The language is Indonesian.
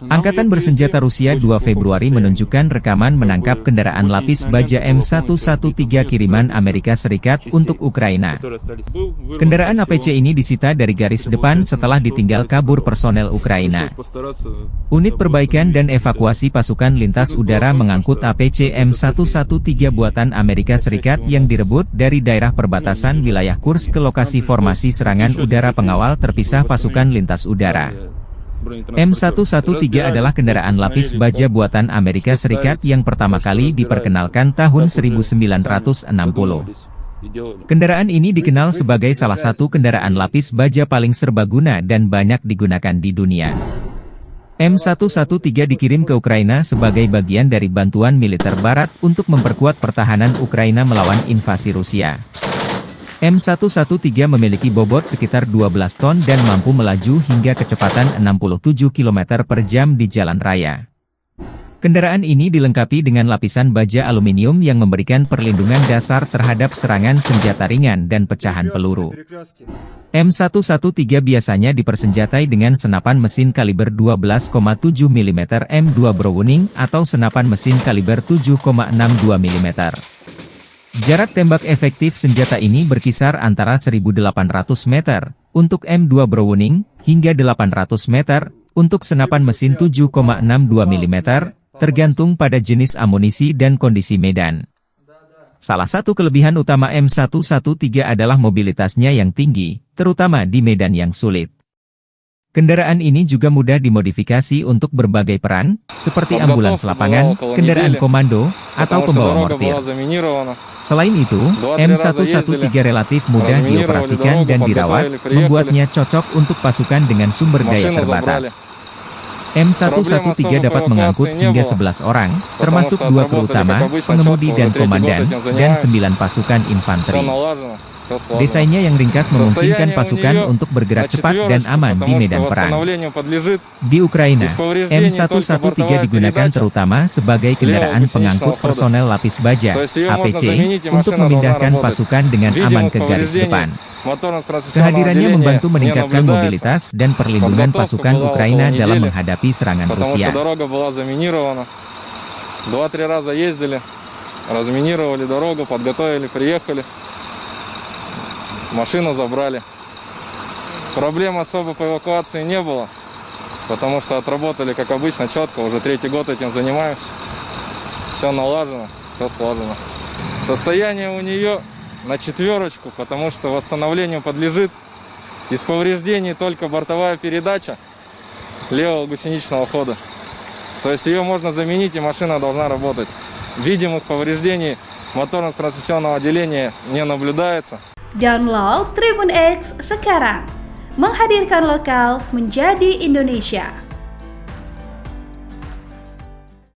Angkatan Bersenjata Rusia 2 Februari menunjukkan rekaman menangkap kendaraan lapis baja M113 kiriman Amerika Serikat untuk Ukraina. Kendaraan APC ini disita dari garis depan setelah ditinggal kabur personel Ukraina. Unit perbaikan dan evakuasi pasukan lintas udara mengangkut APC M113 buatan Amerika Serikat yang direbut dari daerah perbatasan wilayah Kursk ke lokasi formasi serangan udara pengawal terpisah pasukan lintas udara. M113 adalah kendaraan lapis baja buatan Amerika Serikat yang pertama kali diperkenalkan tahun 1960. Kendaraan ini dikenal sebagai salah satu kendaraan lapis baja paling serbaguna dan banyak digunakan di dunia. M113 dikirim ke Ukraina sebagai bagian dari bantuan militer Barat untuk memperkuat pertahanan Ukraina melawan invasi Rusia. M113 memiliki bobot sekitar 12 ton dan mampu melaju hingga kecepatan 67 km per jam di jalan raya. Kendaraan ini dilengkapi dengan lapisan baja aluminium yang memberikan perlindungan dasar terhadap serangan senjata ringan dan pecahan peluru. M113 biasanya dipersenjatai dengan senapan mesin kaliber 12,7 mm M2 Browning atau senapan mesin kaliber 7,62 mm. Jarak tembak efektif senjata ini berkisar antara 1.800 meter untuk M2 Browning hingga 800 meter untuk senapan mesin 7,62 mm, tergantung pada jenis amunisi dan kondisi medan. Salah satu kelebihan utama M113 adalah mobilitasnya yang tinggi, terutama di medan yang sulit. Kendaraan ini juga mudah dimodifikasi untuk berbagai peran, seperti ambulans lapangan, kendaraan komando, atau pembawa mortir. Selain itu, M113 relatif mudah dioperasikan dan dirawat, membuatnya cocok untuk pasukan dengan sumber daya terbatas. M113 dapat mengangkut hingga 11 orang, termasuk 2 kru utama, pengemudi dan komandan, dan 9 pasukan infanteri. Desainnya yang ringkas memungkinkan pasukan untuk bergerak cepat dan aman di medan perang. Di Ukraina, M113 digugakan terutama sebagai kendaraan pengangkut personel lapis baja, APC, untuk memindahkan pasukan dengan aman ke garis depan. Kehadirannya membantu meningkatkan mobilitas dan perlindungan pasukan Ukraina dalam menghadapi serangan Rusia. Машину забрали. Проблем особо по эвакуации не было, потому что отработали, как обычно, четко. Уже 3-й год этим занимаемся. Все налажено, все слажено. Состояние у нее на 4, потому что восстановлению подлежит. Из повреждений только бортовая передача левого гусеничного хода. То есть ее можно заменить, и машина должна работать. Видимых повреждений моторно-трансмиссионного отделения не наблюдается. Download Tribun X sekarang, menghadirkan lokal menjadi Indonesia.